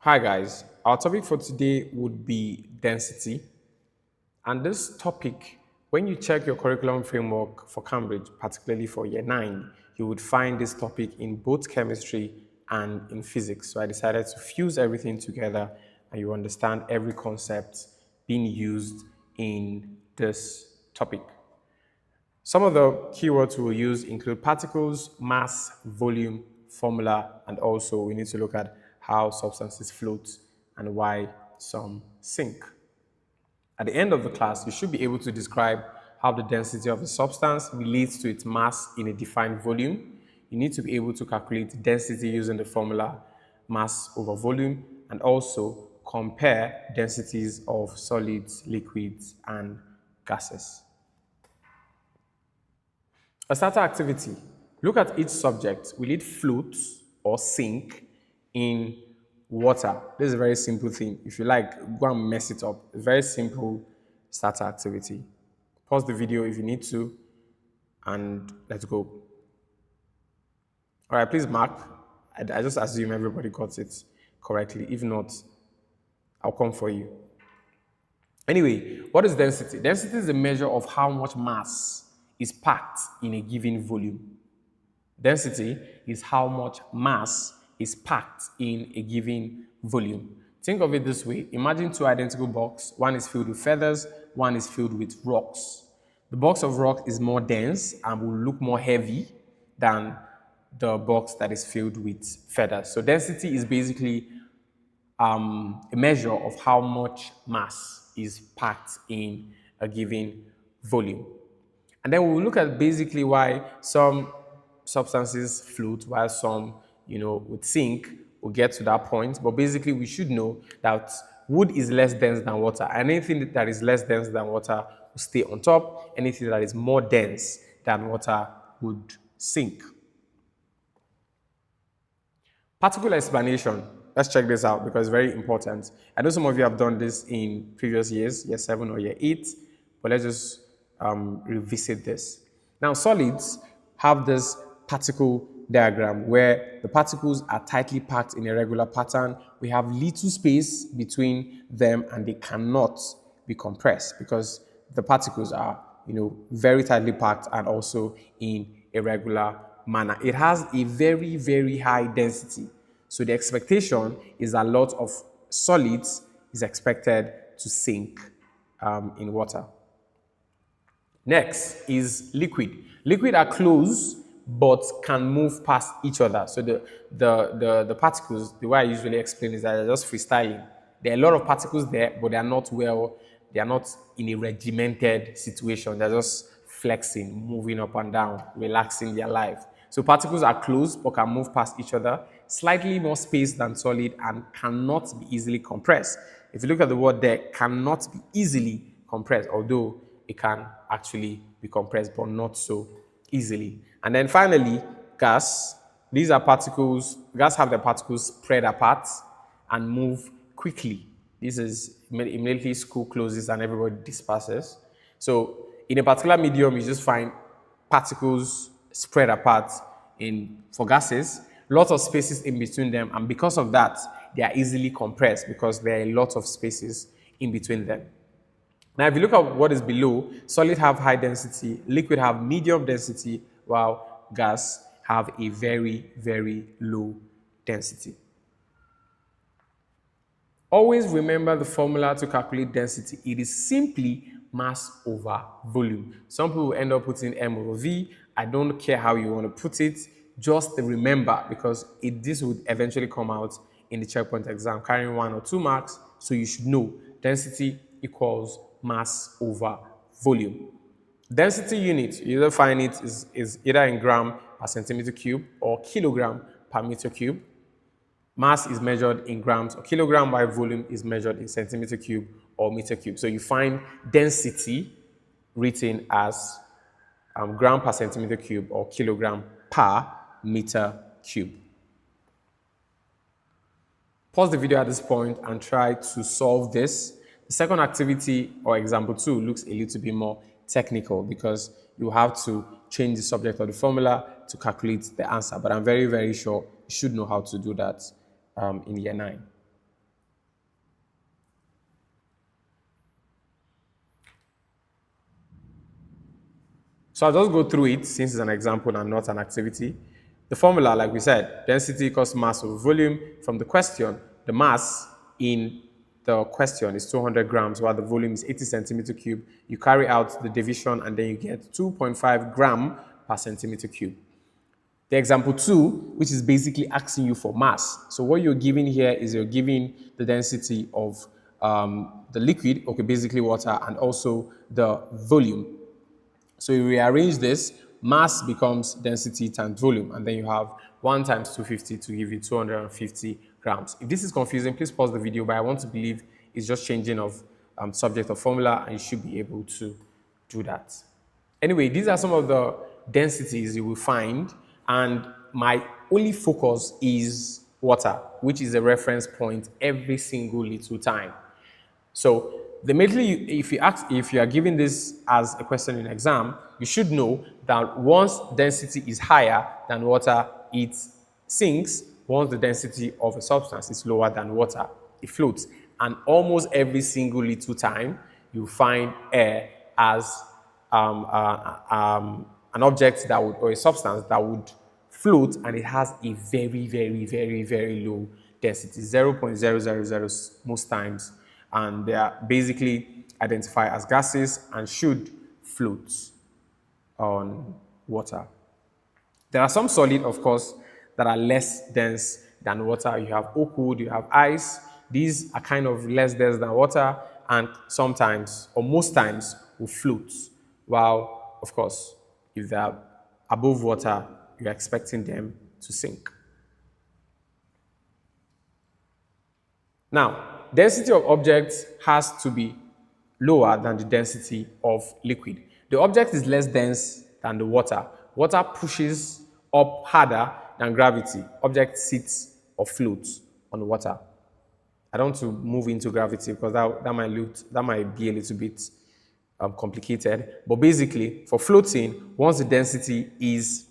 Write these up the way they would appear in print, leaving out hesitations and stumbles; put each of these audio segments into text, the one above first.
Hi guys, our topic for today would be density. And this topic, when you check your curriculum framework for Cambridge, particularly for year 9, you would find this topic in both chemistry and in physics. So I decided to fuse everything together and you understand every concept being used in this topic. Some of the keywords we'll use include particles, mass, volume, formula, and also we need to look at how substances float and why some sink. At the end of the class, you should be able to describe how the density of a substance relates to its mass in a defined volume. You need to be able to calculate density using the formula mass over volume and also compare densities of solids, liquids, and gases. A starter activity. Look at each subject. Will it float or sink in water? This is a very simple thing. If you like, go and mess it up. A very simple starter activity. Pause the video if you need to, and let's go. All right, please mark. I just assume everybody got it correctly. If not, I'll come for you. Anyway, what is density? Density is a measure of how much mass is packed in a given volume. Density is how much mass is packed in a given volume. Think of it this way. Imagine two identical boxes. One is filled with feathers, one is filled with rocks. The box of rock is more dense and will look more heavy than the box that is filled with feathers. So density is basically a measure of how much mass is packed in a given volume. And then we'll look at basically why some substances float while some, would sink. We'll get to that point. But basically, we should know that wood is less dense than water. And anything that is less dense than water will stay on top. Anything that is more dense than water would sink. Particle explanation. Let's check this out because it's very important. I know some of you have done this in previous years, year 7 or year 8, but let's just revisit this. Now, solids have this particle diagram where the particles are tightly packed in a regular pattern. We have little space between them and they cannot be compressed because the particles are, very tightly packed and also in a regular manner. It has a very, very high density. So the expectation is a lot of solids is expected to sink in water. Next is liquid. Liquid are close but can move past each other. So the particles, the way I usually explain is that they're just freestyling. There are a lot of particles there, but they are not in a regimented situation. They're just flexing, moving up and down, relaxing their life. So particles are close but can move past each other, slightly more space than solid and cannot be easily compressed. If you look at the word there, cannot be easily compressed, although it can actually be compressed, but not so easily. And then finally, gas. These are particles, gas have the particles spread apart and move quickly. This is immediately school closes and everybody disperses. So in a particular medium, you just find particles spread apart for gases, lots of spaces in between them, and because of that, they are easily compressed because there are a lot of spaces in between them. Now, if you look at what is below, solid have high density, liquid have medium density, while gas have a very, very low density. Always remember the formula to calculate density. It is simply mass over volume. Some people end up putting M over V. I don't care how you want to put it. Just remember, because this would eventually come out in the checkpoint exam, carrying 1 or 2 marks. So you should know density equals mass over volume. Density unit, you either find it is either in gram per centimeter cube or kilogram per meter cube. Mass is measured in grams or kilogram, while volume is measured in centimeter cube or meter cube. So you find density written as gram per centimeter cube or kilogram per meter cube. Pause the video at this point and try to solve this. The second activity, or example 2, looks a little bit more technical because you have to change the subject of the formula to calculate the answer. But I'm very, very sure you should know how to do that in year 9. So I'll just go through it since it's an example and not an activity. The formula, like we said, density equals mass over volume. From the question, the mass in the question is 200 grams, while the volume is 80 centimeter cube. You carry out the division and then you get 2.5 gram per centimeter cube. The example 2, which is basically asking you for mass. So what you're giving here is you're giving the density of the liquid, okay, basically water, and also the volume. So you rearrange this, mass becomes density times volume, and then you have 1 times 250 to give you 250 grams. If this is confusing, please pause the video, but I want to believe it's just changing of subject or formula, and you should be able to do that. Anyway, these are some of the densities you will find, and my only focus is water, which is a reference point every single little time. So immediately, if you are given this as a question in exam, you should know that once density is higher than water, it sinks. Once the density of a substance is lower than water, it floats. And almost every single little time, you find air as an object that would, or a substance that would float, and it has a very, very, very, very low density, 0.000 most times, and they are basically identified as gases and should float on water. There are some solid, of course, that are less dense than water. You have oak, you have ice. These are kind of less dense than water, and sometimes, or most times, will float. While, of course, if they are above water, you're expecting them to sink. Now, density of objects has to be lower than the density of liquid. The object is less dense than the water. Water pushes up harder than gravity. Object sits or floats on water. I don't want to move into gravity because that might be a little bit complicated. But basically, for floating, once the density is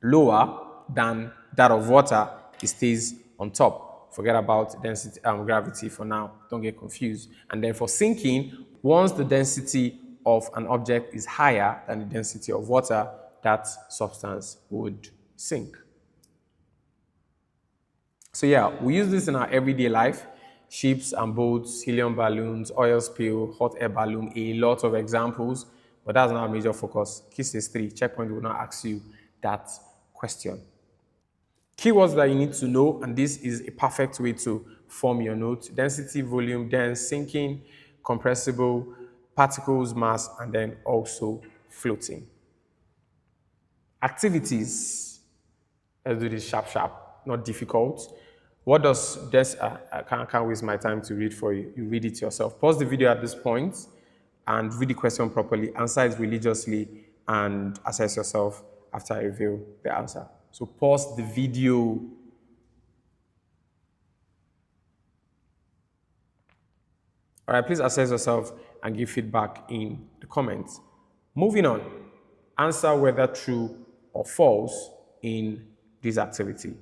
lower than that of water, it stays on top. Forget about density, gravity for now. Don't get confused. And then for sinking, once the density of an object is higher than the density of water, that substance would sink. So yeah, we use this in our everyday life. Ships and boats, helium balloons, oil spill, hot air balloon, a lot of examples, but that's not our major focus. Key stage 3, checkpoint will not ask you that question. Keywords that you need to know, and this is a perfect way to form your note: density, volume, dense, sinking, compressible, particles, mass, and then also floating. Activities. Let's do this sharp, not difficult. What does this, I can't waste my time to read for you. You read it yourself. Pause the video at this point and read the question properly, answer it religiously, and assess yourself after I reveal the answer. So pause the video. All right, please assess yourself and give feedback in the comments. Moving on, answer whether true or false in this activity.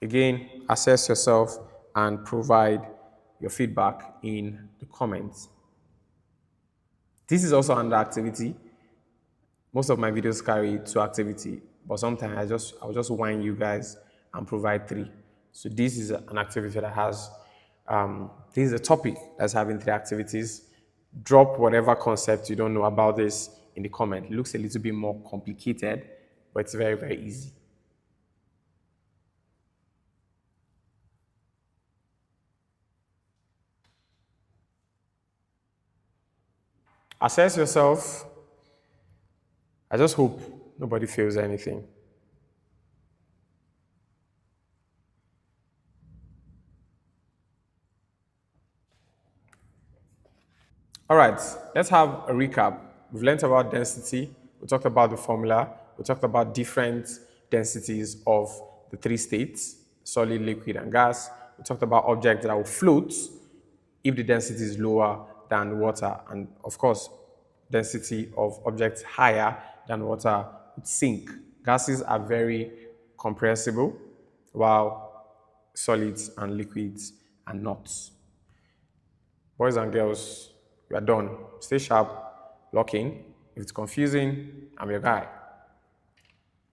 Again, assess yourself and provide your feedback in the comments. This is also under activity. Most of my videos carry 2 activity, but sometimes I'll just whine you guys and provide 3. So this is an activity that has, this is a topic that's having 3 activities. Drop whatever concept you don't know about this in the comment. It looks a little bit more complicated, but it's very, very easy. Assess yourself. I just hope nobody feels anything. All right, let's have a recap. We've learned about density. We talked about the formula. We talked about different densities of the 3 states: solid, liquid, and gas. We talked about objects that will float if the density is lower than water. And of course, density of objects higher than water would sink. Gases are very compressible, while solids and liquids are not. Boys and girls, we are done. Stay sharp, lock in. If it's confusing, I'm your guy.